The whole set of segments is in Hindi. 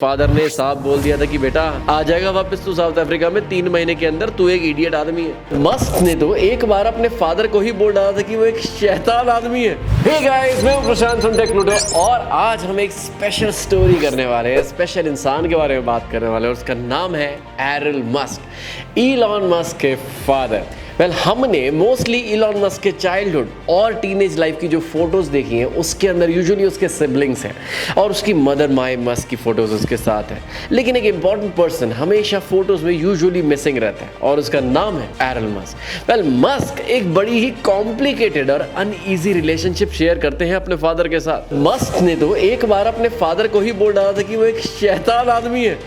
फादर ने साफ बोल दिया था कि बेटा आ जाएगा वापस तू साउथ अफ्रीका में 3 महीने के अंदर, तू एक इडियट आदमी है। मस्क ने तो एक बार अपने फादर को ही बोल डाला था कि वो एक शैतान आदमी है। हे गाइस, मैं हूं प्रशांत फ्रॉम टेक प्लूटो और आज हम एक स्पेशल स्टोरी करने वाले हैं, स्पेशल इंसान के बारे में बात करने वाले हैं और उसका नाम है एरल मस्क, इलॉन मस्क के फादर। हमने मोस्टली इलॉन मस्क के चाइल्डहुड और टीनेज लाइफ की जो फोटोज देखी हैं उसके अंदर यूजुअली उसके सिबलिंग्स हैं और उसकी मदर माय मस्क की फोटोज उसके साथ है, लेकिन एक इंपॉर्टेंट पर्सन हमेशा फोटोज में यूजुअली मिसिंग रहता है और उसका नाम है एरल मस्क। मस्क एक बड़ी ही कॉम्प्लिकेटेड और अनईजी रिलेशनशिप शेयर करते हैं अपने फादर के साथ। मस्क ने तो एक बार अपने फादर को ही बोल डाला था कि वो एक शैतान आदमी है।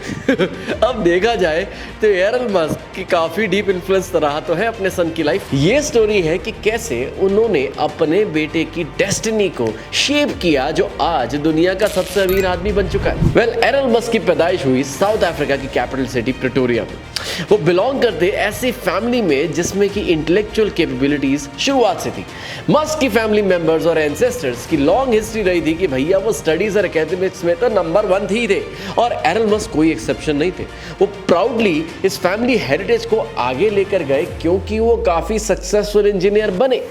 अब देखा जाए तो एरल मस्क की काफी डीप इन्फ्लुएंस रहा तो है अपने की लाइफ। ये स्टोरी है कि कैसे उन्होंने अपने बेटे की डेस्टिनी को शेप किया जो आज दुनिया का सबसे अमीर आदमी बन चुका है। एरल मस्क की पैदाइश हुई साउथ अफ्रीका की कैपिटल सिटी प्रिटोरिया में। वो बिलोंग करते ऐसी फैमिली में जिसमें की इंटेलेक्चुअल कैपेबिलिटीज शुरुआत से थी। मस्क की फैमिली मेंबर्स और एंसेस्टर्स की लॉन्ग हिस्ट्री रही थी कि भैया वो स्टडीज और एकेडमिक्स में तो नंबर 1 ही थे और एरल मस्क कोई एक्सेप्शन नहीं थे। वो प्राउडली इस फैमिली हेरिटेज को आगे लेकर गए क्योंकि वो काफी सक्सेसफुल इंजीनियर बने।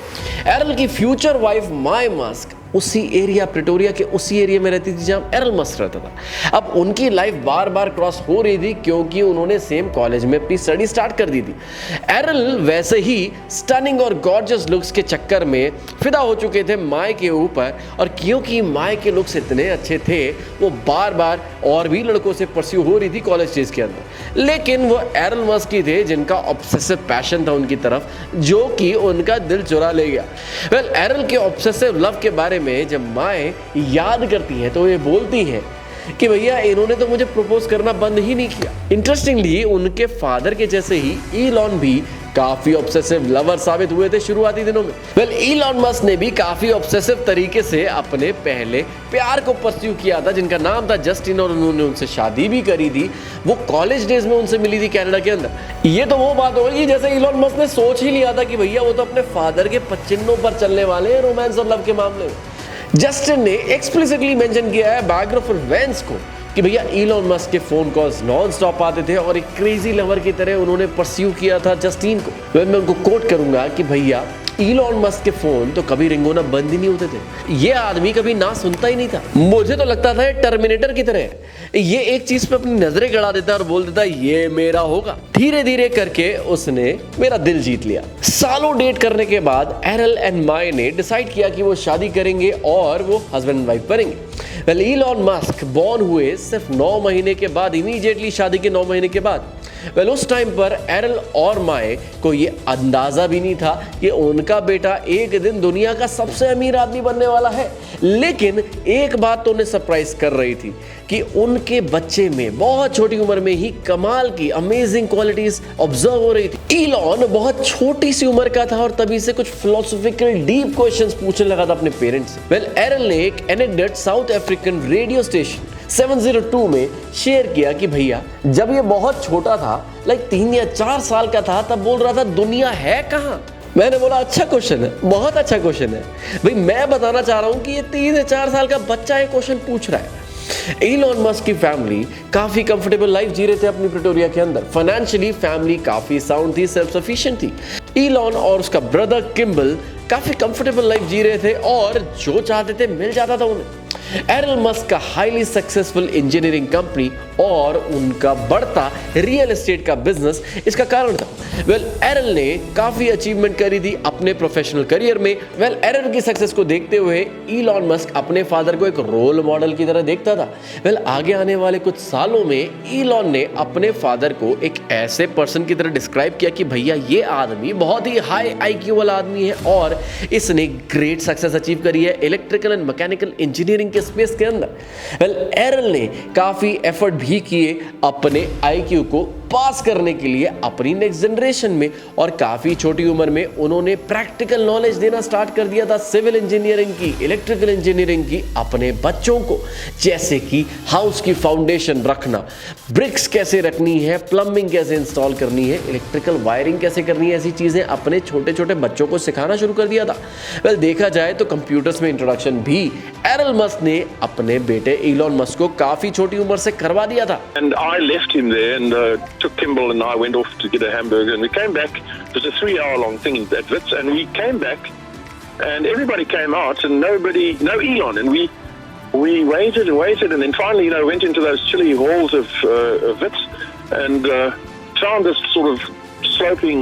एरल की फ्यूचर वाइफ माय मस्क उसी एरिया प्रिटोरिया के उसी एरिया में रहती थी जहां एरल मस्क रहता था। अब उनकी लाइफ बार बार क्रॉस हो रही थी क्योंकि उन्होंने सेम कॉलेज में अपनी स्टडी स्टार्ट कर दी थी। एरल वैसे ही स्टनिंग और गॉर्जियस लुक्स के चक्कर में फिदा हो चुके थे माय के ऊपर और क्योंकि माय के लुक्स इतने अच्छे थे वो बार बार और भी लड़कों से परस्यू हो रही थी कॉलेज डेज के अंदर। लेकिन वो एरल मस्क ही थे जिनका ऑब्सेसिव पैशन था उनकी तरफ जो कि उनका दिल चुरा ले गया। एरल के ऑब्सेसिव लव के बारे में जब माएँ याद करती हैं तो ये बोलती हैं कि भैया इन्होंने तो मुझे प्रपोज करना बंद ही नहीं किया। इंटरेस्टिंगली उनके फादर के जैसे ही इलॉन भी काफी ऑब्सेसिव लवर साबित हुए थे शुरुआती दिनों में। इलॉन मस्क ने भी काफी ऑब्सेसिव तरीके से अपने पहले प्यार को परस्यू किया था जिनका नाम था जस्टिन और उन्होंने उनसे शादी भी करी थी। वो कॉलेज डेज में उनसे मिली थी कनाडा के अंदर। ये तो वो बात होगी जैसे इलॉन मस्क ने सोच ही लिया था कि भैया वो तो अपने फादर के पचिन्नों पर चलने वाले हैं रोमांस और लव के मामले में। जस्टिन ने एक्सप्लिसिटली मेंशन किया है बायोग्राफर वेंस को कि भैया इलॉन मस्क के फोन कॉल्स नॉन स्टॉप आते थे और एक क्रेजी लवर की तरह उन्होंने परस्यू किया था जस्टिन को। मैं उनको कोट करूंगा कि भैया इलॉन मस्क के फोन तो कभी रिंग होना बंद ही नहीं होते थे। ये आदमी कभी ना सुनता ही नहीं था। मुझे तो लगता था टर्मिनेटर की तरह ये एक चीज पे अपनी नजरें गड़ा देता और बोल देता ये मेरा होगा। धीरे धीरे करके उसने मेरा दिल जीत लिया। सालों डेट करने के बाद एरल एंड माय ने डिसाइड किया कि वो शादी करेंगे और वो हस्बैंड एंड वाइफ बनेंगे। इलॉन मस्क बॉर्न हुए सिर्फ 9 महीने के बाद, इमीडिएटली शादी के 9 महीने के बाद। उस टाइम पर एरल और माय को ये अंदाजा भी नहीं था कि उनका बेटा एक दिन दुनिया का सबसे अमीर आदमी बनने वाला है। लेकिन एक बात तो उन्हें सरप्राइज कर रही थी कि उनके बच्चे में बहुत छोटी उम्र में ही कमाल की अमेजिंग क्वालिटीज ऑब्जर्व हो रही थी। इलॉन बहुत छोटी सी उम्र का था और तभी से कुछ फिलोसॉफिकल डीप क्वेश्चंस पूछने लगा था अपने पेरेंट्स से। एरल ने एक anecdote south African radio station 702 में शेयर किया कि भैया जब ये बहुत छोटा था, लाइक 3 या 4 साल का था, तब बोल रहा था दुनिया है कहाँ। मैंने बोला अच्छा क्वेश्चन है, बहुत अच्छा क्वेश्चन है भाई। मैं बताना चाह रहा हूँ कि ये 3 से 4 साल का बच्चा ये क्वेश्चन पूछ रहा है। इलॉन मस्क की फैमिली काफी कंफर्टेबल लाइफ जी रहे थे अपनी प्रिटोरिया के अंदर। फाइनेंशियली फैमिली काफी साउंड थी, सेल्फ सफिशिएंट थी। इलॉन और उसका ब्रदर किम्बल काफी कंफर्टेबल लाइफ जी रहे थे और जो चाहते थे मिल जाता था उन्हें। एरल मस्क का हाईली सक्सेसफुल इंजीनियरिंग कंपनी और उनका बढ़ता रियल एस्टेट का बिजनेस इसका कारण था। एरल ने काफी अचीवमेंट करी थी अपने प्रोफेशनल करियर में। एरल की सक्सेस को देखते हुए इलॉन मस्क अपने फादर को एक रोल मॉडल की तरह देखता था। आगे आने वाले कुछ सालों में इलॉन ने अपने फादर को एक ऐसे पर्सन की तरह डिस्क्राइब किया कि भैया ये आदमी बहुत ही हाई आईक्यू वाला आदमी है और इसने ग्रेट सक्सेस अचीव करी है इलेक्ट्रिकल एंड मैकेनिकल इंजीनियरिंग के स्पेस के अंदर। एरल ने काफी एफर्ट भी किए अपने आईक्यू को पास करने के लिए अपनी नेक्स्ट जनरेशन में, और काफी छोटी उम्र में उन्होंने प्रैक्टिकल नॉलेज देना स्टार्ट कर दिया था सिविल इंजीनियरिंग की, इलेक्ट्रिकल इंजीनियरिंग की अपने बच्चों को, जैसे कि हाउस की फाउंडेशन रखना, ब्रिक्स कैसे रखनी है, प्लम्बिंग कैसे इंस्टॉल करनी है, इलेक्ट्रिकल वायरिंग कैसे करनी है, ऐसी चीजें अपने छोटे छोटे बच्चों को सिखाना शुरू कर दिया था। वेल देखा जाए तो कंप्यूटर्स में इंट्रोडक्शन भी एरल मस्क ने अपने बेटे इलॉन मस्क को काफी छोटी उम्र से करवा दिया था। And I left him there and took Kimball and I went off to get a hamburger and we came back. It was a 3-hour-long thing at Wits and we came back and everybody came out and no Elon, and we waited and then finally, went into those chilly halls of Wits and found this sort of sloping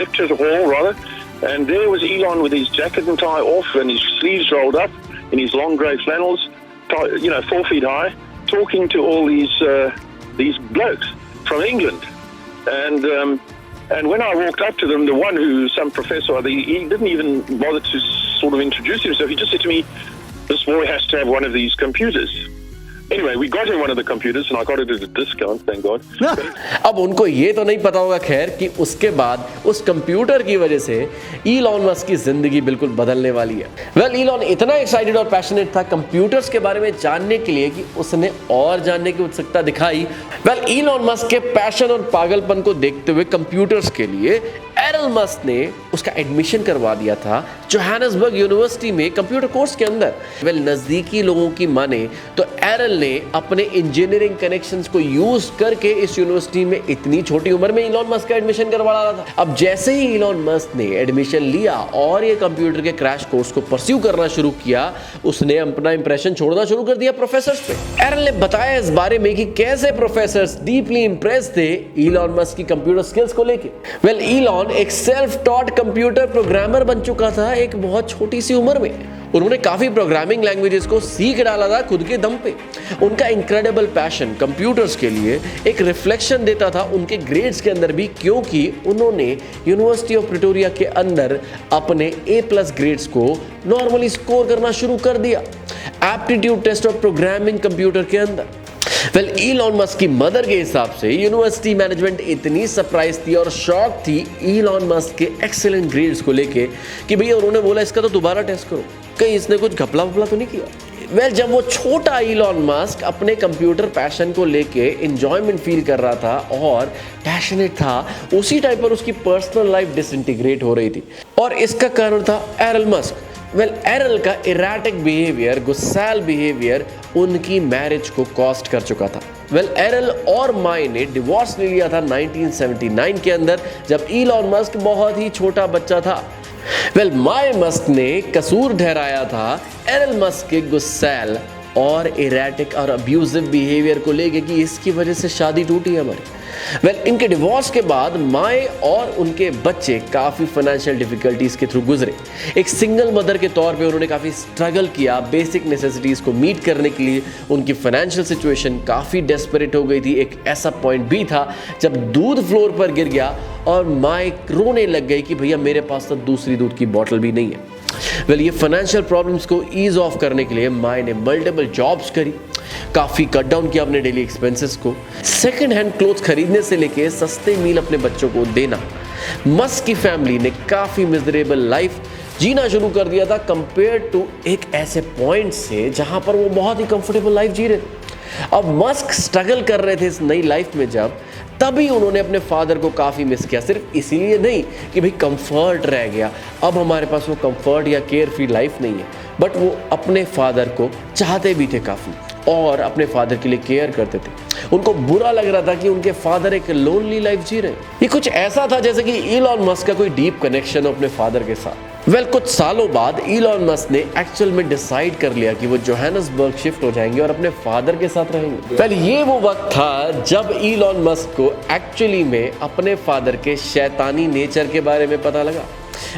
lecture hall rather, and there was Elon with his jacket and tie off and his sleeves rolled up in his long grey flannels, 4 feet high, talking to all these blokes from England, and when I walked up to them, the one who some professor, he didn't even bother to sort of introduce himself. He just said to me, "This boy has to have one of these computers." Anyway, we got him one of the computers and I got it at a discount, thank God. अब उनको ये तो नहीं पता होगा खैर कि उसके बाद उस कंप्यूटर की वजह से इलॉन मस्क की जिंदगी बिल्कुल बदलने वाली है। वेल इलॉन इतना एक्साइटेड और पैशनेट था कंप्यूटर्स के बारे में जानने के लिए कि उसने और जानने की उत्सुकता दिखाई। वेल इलॉन मस्क के पैशन और पागलपन को देखते हुए कंप्यूटर्स के लिए एरल मस्क ने उसका एडमिशन करवा दिया था जोहानिसबर्ग यूनिवर्सिटी में कंप्यूटर कोर्स के अंदर। वेल नजदीकी लोगों की माने तो एरल ने अपने इंजीनियरिंग कनेक्शंस को यूज करके इस यूनिवर्सिटी में इतनी छोटी उम्र में इलॉन मस्क का एडमिशन करवा डाला था। अब जैसे ही इलॉन मस्क ने एडमिशन लिया और ये कंप्यूटर के क्रैश कोर्स को परस्यू करना शुरू किया, उसने अपना इंप्रेशन छोड़ना शुरू कर दिया प्रोफेसर्स पे। एरल ने बताया इस बारे में कि कैसे प्रोफेसर्स डीपली इंप्रेस थे इलॉन मस्क की कंप्यूटर स्किल्स को लेके। वेल इलॉन एक सेल्फ टॉट कंप्यूटर प्रोग्रामर बन चुका था एक बहुत छोटी सी उम्र में। उन्होंने काफी प्रोग्रामिंग लैंग्वेजेस को सीख डाला था खुद के दम पे। उनका इनक्रेडिबल पैशन कंप्यूटर्स के लिए एक रिफ्लेक्शन देता था उनके ग्रेड्स के अंदर भी, क्योंकि उन्होंने यूनिवर्सिटी ऑफ प्रिटोरिया के अंदर अपने A+ ग्रेड्स को नॉर्मली स्कोर करना शुरू कर दिया aptitude test of programming computer के अंदर। वेल इलॉन मस्क की मदर के हिसाब से यूनिवर्सिटी मैनेजमेंट इतनी सरप्राइज थी और शॉक थी इलॉन मस्क के एक्सीलेंट ग्रेड्स को लेके कि भैया उन्होंने बोला इसका तो दोबारा टेस्ट करो, कहीं इसने कुछ घपला वपला तो नहीं किया। वेल जब वो छोटा इलॉन मस्क अपने कंप्यूटर पैशन को लेके एंजॉयमेंट फील कर रहा था और पैशनेट था, उसी टाइम पर उसकी पर्सनल लाइफ डिसइंटीग्रेट हो रही थी और इसका कारण था एरल मस्क। वेल एरल का इरेटिक बिहेवियर, गुस्सैल बिहेवियर उनकी मैरिज को कॉस्ट कर चुका था। वेल एरल और माई ने डिवोर्स ले लिया था 1979 के अंदर जब इलॉन मस्क बहुत ही छोटा बच्चा था। वेल माई मस्क ने कसूर ठहराया था एरल मस्क के गुस्सैल और इरेटिक और अब्यूजिव बिहेवियर को लेके कि इसकी वजह से शादी टूटी है हमारी। वेल इनके डिवोर्स के बाद माए और उनके बच्चे काफ़ी फाइनेंशियल डिफिकल्टीज के थ्रू गुजरे। एक सिंगल मदर के तौर पे उन्होंने काफ़ी स्ट्रगल किया बेसिक नेसेसिटीज़ को मीट करने के लिए। उनकी फाइनेंशियल सिचुएशन काफ़ी डेस्परेट हो गई थी। एक ऐसा पॉइंट भी था जब दूध फ्लोर पर गिर गया और माए रोने लग गई कि भैया मेरे पास तो दूसरी दूध की बॉटल भी नहीं है। वेल ये फाइनेंशियल प्रॉब्लम्स को ईज ऑफ करने के लिए माए ने मल्टीपल जॉब्स करी, काफ़ी कट डाउन किया अपने डेली एक्सपेंसेस को, सेकंड हैंड क्लोथ्स खरीदने से लेके सस्ते मील अपने बच्चों को देना। मस्क की फैमिली ने काफ़ी मिजरेबल लाइफ जीना शुरू कर दिया था कंपेयर टू एक ऐसे पॉइंट से जहां पर वो बहुत ही कंफर्टेबल लाइफ जी रहे थे। अब मस्क स्ट्रगल कर रहे थे इस नई लाइफ में जब, तभी उन्होंने अपने फादर को काफ़ी मिस किया। सिर्फ इसीलिए नहीं कि भाई कंफर्ट रह गया, अब हमारे पास वो कंफर्ट या केयर फ्री लाइफ नहीं है, बट वो अपने फादर को चाहते भी थे काफ़ी और अपने फादर के लिए केयर करते थे। उनको बुरा लग रहा था कि उनके फादर एक लोनली लाइफ जी रहे। ये कुछ ऐसा था जैसे कि इलॉन मस्क का कोई डीप कनेक्शन हो अपने फादर के साथ। वेल कुछ सालों बाद इलॉन मस्क ने एक्चुअल में डिसाइड कर लिया कि वो जोहानिसबर्ग शिफ्ट हो जाएंगे और अपने फादर के साथ रहेंगे। वेल ये वो वक्त था जब इलॉन मस्क को एक्चुअली में अपने फादर के शैतानी नेचर के बारे में पता लगा।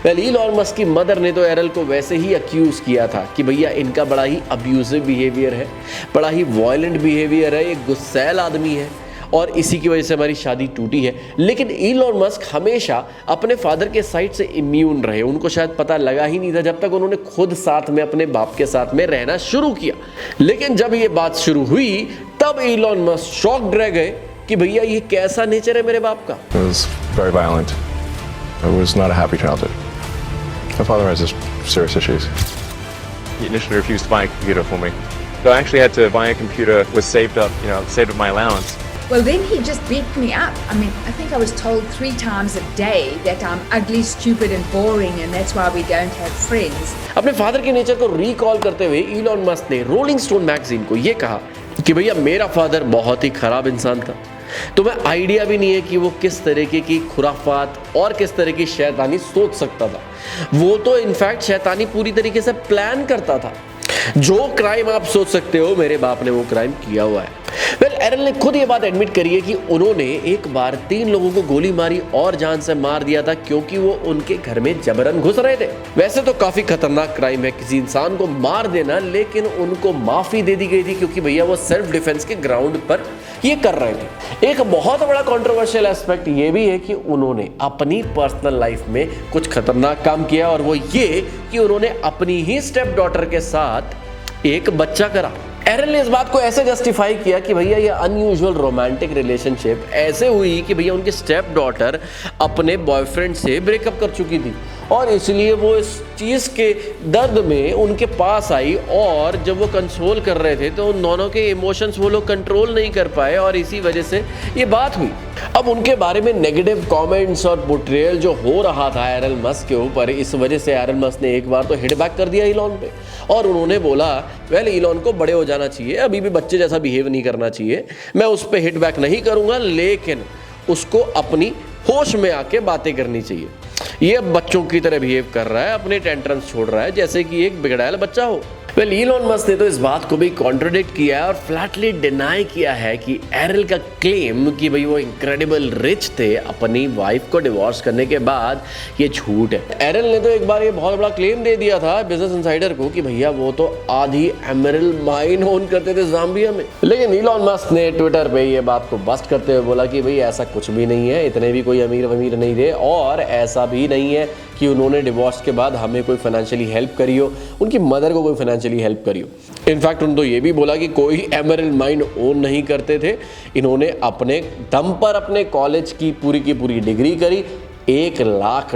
वेल इलॉन मस्क की मदर ने तो एरल को वैसे ही अक्यूज किया था कि भैया इनका बड़ा ही अब्यूजिव बिहेवियर है, बड़ा ही वायलेंट बिहेवियर है, एक गुस्सैल आदमी है और इसी की वजह से हमारी शादी टूटी है। लेकिन इलॉन मस्क हमेशा अपने फादर के साइड से इम्यून रहे। उनको शायद पता लगा ही नहीं था जब तक उन्होंने खुद साथ में अपने बाप के साथ में रहना शुरू किया। लेकिन जब ये बात शुरू हुई तब इलॉन मस्क शॉक्ड रह गए कि भैया ये कैसा नेचर है मेरे बाप का। It was very violent. It was not a happy childhood. My father has serious issues. He initially refused to buy a computer for me. So I actually had to buy a computer, was saved up, saved up my allowance. Well, then he just beat me up. I mean, I think I was told 3 times a day that I'm ugly, stupid and boring and that's why we don't have friends. अपने फादर के नेचर को रिकॉल करते हुए इलॉन मस्क ने रोलिंग स्टोन मैगजीन को ये कहा कि भैया मेरा फादर बहुत ही खराब इंसान था। तुम्हें आइडिया भी नहीं है कि वो किस तरीके की खुराफात और किस तरह की शैतानी सोच सकता था। वो तो इनफैक्ट शैतानी पूरी तरीके से प्लान करता था। जो क्राइम आप सोच सकते हो मेरे बाप ने वो क्राइम किया हुआ है। वेल, एरल ने खुद ये बात एडमिट करी है कि उन्होंने एक बार 3 लोगों को गोली मारी और जान से मार दिया था क्योंकि वो उनके घर में जबरन घुस रहे थे। वैसे तो काफी खतरनाक क्राइम है किसी इंसान को मार देना, लेकिन उनको माफी दे दी गई थी क्योंकि भैया वो सेल्फ डिफेंस के ग्राउंड पर ये कर रहे थे। एक बहुत बड़ा कंट्रोवर्शियल एस्पेक्ट ये भी है कि उन्होंने अपनी पर्सनल लाइफ में कुछ खतरनाक काम किया और वो ये कि उन्होंने अपनी ही स्टेप डॉटर के साथ एक बच्चा करा। एरल ने इस बात को ऐसे जस्टिफाई किया कि भैया ये अनयूजुअल रोमांटिक रिलेशनशिप ऐसे हुई कि भैया उनकी स्टेप डॉटर अपने बॉयफ्रेंड से ब्रेकअप कर चुकी थी और इसलिए वो इस चीज़ के दर्द में उनके पास आई और जब वो कंसोल कर रहे थे तो उन दोनों के इमोशंस वो लोग कंट्रोल नहीं कर पाए और इसी वजह से ये बात हुई। अब उनके बारे में नेगेटिव कमेंट्स और पोर्ट्रेयल जो हो रहा था एरल मस्क के ऊपर, इस वजह से एरल मस्क ने एक बार तो हिट बैक कर दिया इलॉन पे और उन्होंने बोला वेल इलॉन को बड़े हो जाना चाहिए, अभी भी बच्चे जैसा बिहेव नहीं करना चाहिए, मैं उस पर हिट बैक नहीं करूँगा लेकिन उसको अपनी होश में आके बातें करनी चाहिए। ये अब बच्चों की तरह बिहेव कर रहा है, अपने टेंट्रम्स छोड़ रहा है जैसे कि एक बिगड़ायल बच्चा हो। वेल, इलॉन मस्क ने तो इस बात को भी कॉन्ट्रडिक्ट किया है और फ्लैटली डिनाई किया है कि एरल का क्लेम कि भाई वो इनक्रेडिबल रिच थे अपनी वाइफ को डिवोर्स करने के बाद ये झूठ है। एरल ने तो एक बार ये बहुत बड़ा क्लेम दे दिया था बिजनेस इनसाइडर को कि भैया वो तो आधी एमरल्ड माइन ओन करते थे ज़ाम्बिया में, लेकिन इलॉन मस्क ने ट्विटर पे ये बात को बस्ट करते हुए बोला कि भाई ऐसा कुछ भी नहीं है, इतने भी कोई अमीर नहीं थे और ऐसा भी नहीं है कि उन्होंने डिवोर्स के बाद हमें कोई फाइनेंशियली हेल्प करी हो, उनकी मदर को कोई फाइनेंशियली हेल्प करी हो। इनफैक्ट उन्होंने तो ये भी बोला कि कोई एमरल्ड माइन ओन नहीं करते थे, इन्होंने अपने दम पर अपने कॉलेज की पूरी डिग्री करी, $1 लाख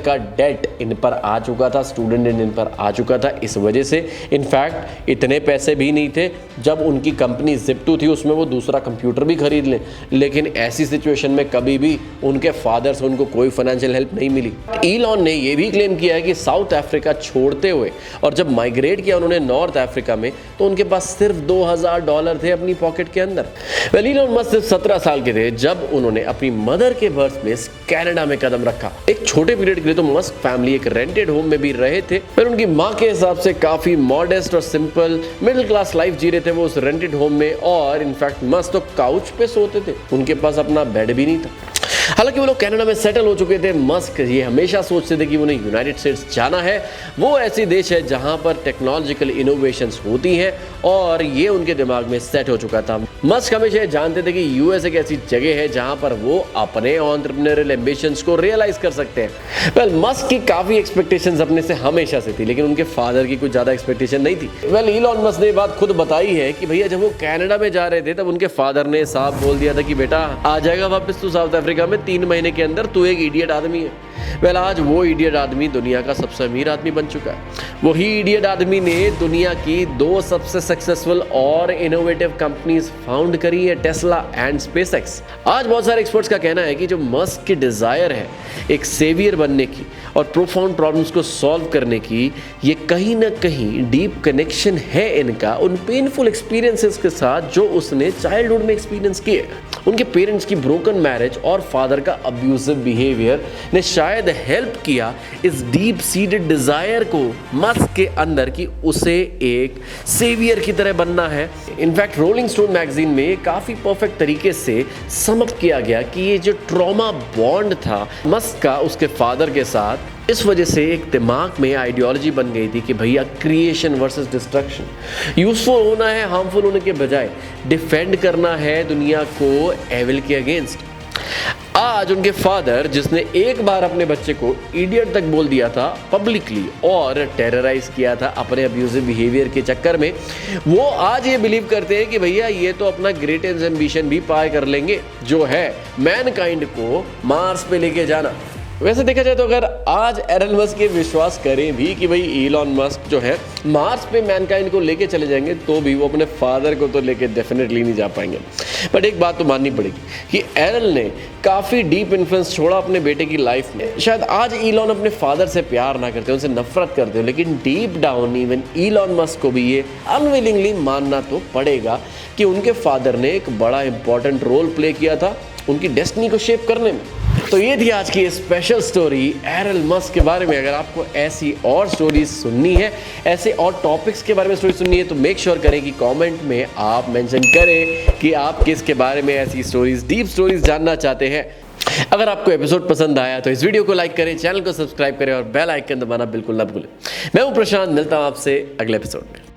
का डेट इन पर आ चुका था, स्टूडेंट इन पर आ चुका था। इस वजह से इनफैक्ट इतने पैसे भी नहीं थे जब उनकी कंपनी Zip2 थी उसमें वो दूसरा कंप्यूटर भी खरीद लें, लेकिन ऐसी सिचुएशन में कभी भी उनके फादर से उनको कोई फाइनेंशियल हेल्प नहीं मिली। इलॉन ने ये भी क्लेम किया है कि साउथ अफ्रीका छोड़ते हुए और जब माइग्रेट किया उन्होंने नॉर्थ अफ्रीका में तो उनके पास सिर्फ $2000 थे अपनी पॉकेट के अंदर। वेल, इलॉन मस्क सिर्फ 17 साल के थे जब उन्होंने अपनी मदर के बर्थ प्लेस कनाडा में कदम रखा। एक छोटे पीरियड के लिए तो मस्क फैमिली एक रेंटेड होम में भी रहे थे, पर उनकी माँ के हिसाब से काफी मॉडेस्ट और सिंपल मिडिल क्लास लाइफ जी रहे थे वो उस रेंटेड होम में और इनफैक्ट मस्क तो काउच पे सोते थे, उनके पास अपना बेड भी नहीं था। हालांकि वो लोग कनाडा में सेटल हो चुके थे, मस्क ये हमेशा सोचते थे कि उन्हें यूनाइटेड स्टेट्स जाना है, वो ऐसी देश है जहां पर टेक्नोलॉजिकल इनोवेशंस होती हैं और ये उनके दिमाग में सेट हो चुका था। मस्क हमेशा ये जानते थे कि यूएस एक ऐसी जगह है जहां पर वो अपने एंटरप्रेन्योरियल एम्बिशंस को रियलाइज कर सकते हैं। वेल, मस्क की काफी एक्सपेक्टेशंस अपने से हमेशा से थी, लेकिन उनके फादर की कुछ ज्यादा एक्सपेक्टेशन नहीं थी। वेल, इलॉन मस्क ने बात खुद बताई है कि भैया जब वो कनाडा में जा रहे थे तब उनके फादर ने साफ बोल दिया था कि बेटा आ जाएगा वापस तू साउथ अफ्रीका में, 3 महीने के अंदर तू एक इडियट आदमी है। वेल, आज वो इडियट आदमी दुनिया का सबसे अमीर आदमी बन चुका है। वही इडियट आदमी ने दुनिया की 2 सबसे सक्सेसफुल और इनोवेटिव कंपनीज फाउंड करी है, टेस्ला एंड स्पेसएक्स। आज बहुत सारे एक्सपर्ट्स का कहना है कि जो मस्क की डिजायर है एक सेवियर बनने की और प्रोफाउंड प्रॉब्लम्स को सॉल्व करने की, ये कहीं ना कहीं डीप कनेक्शन है इनका उन पेनफुल एक्सपीरियंसेस के साथ जो उसने चाइल्डहुड में एक्सपीरियंस किए। उनके पेरेंट्स की ब्रोकन मैरिज और फादर का अब्यूसिव बिहेवियर ने शायद हेल्प किया इस डीप सीडेड डिजायर को मस्क के अंदर कि उसे एक सेवियर की तरह बनना है। इनफैक्ट रोलिंग स्टोन मैगजीन में काफी परफेक्ट तरीके से समअप किया गया कि ये जो ट्रॉमा बॉन्ड था मस्क का उसके फादर के साथ, इस वजह से एक दिमाग में आइडियोलॉजी बन गई थी कि भैया क्रिएशन वर्सेस डिस्ट्रक्शन, यूजफुल होना है हार्मफुल होने के बजाय, डिफेंड करना है दुनिया को एविल के अगेंस्ट। आज उनके फादर, जिसने एक बार अपने बच्चे को इडियट तक बोल दिया था पब्लिकली और टेरराइज किया था अपने अब्यूजिव बिहेवियर के चक्कर में, वो आज ये बिलीव करते हैं कि भैया ये तो अपना ग्रेटेस्ट एम्बिशन भी पार कर लेंगे, जो है मैनकाइंड को मार्स पे लेके जाना। वैसे देखा जाए तो अगर आज एलन मस्क ये विश्वास करें भी कि भाई इलॉन मस्क जो है मार्स पे मैनकाइंड को लेके चले जाएंगे, तो भी वो अपने फादर को तो लेके डेफिनेटली नहीं जा पाएंगे। बट एक बात तो माननी पड़ेगी कि एलन ने काफ़ी डीप इन्फ्लुएंस छोड़ा अपने बेटे की लाइफ में। शायद आज इलॉन अपने फादर से प्यार ना करते, उनसे नफरत करते हो, लेकिन deep down even Elon Musk को भी ये अनविलिंगली मानना तो पड़ेगा कि उनके फादर ने एक बड़ा इंपॉर्टेंट रोल प्ले किया था उनकी डेस्टिनी को शेप करने में। तो ये थी आज की स्पेशल स्टोरी एलन मस्क के बारे में। अगर आपको ऐसी और स्टोरीज सुननी है, ऐसे और टॉपिक्स के बारे में स्टोरी सुननी है, तो मेक श्योर करें कि कमेंट में आप मेंशन करें कि आप किसके बारे में ऐसी स्टोरीज, डीप स्टोरीज जानना चाहते हैं। अगर आपको एपिसोड पसंद आया तो इस वीडियो को लाइक करें, चैनल को सब्सक्राइब करें और बेल आइकन दबाना बिल्कुल ना भूलें। मैं हूं प्रशांत, मिलता हूं आपसे अगले एपिसोड में।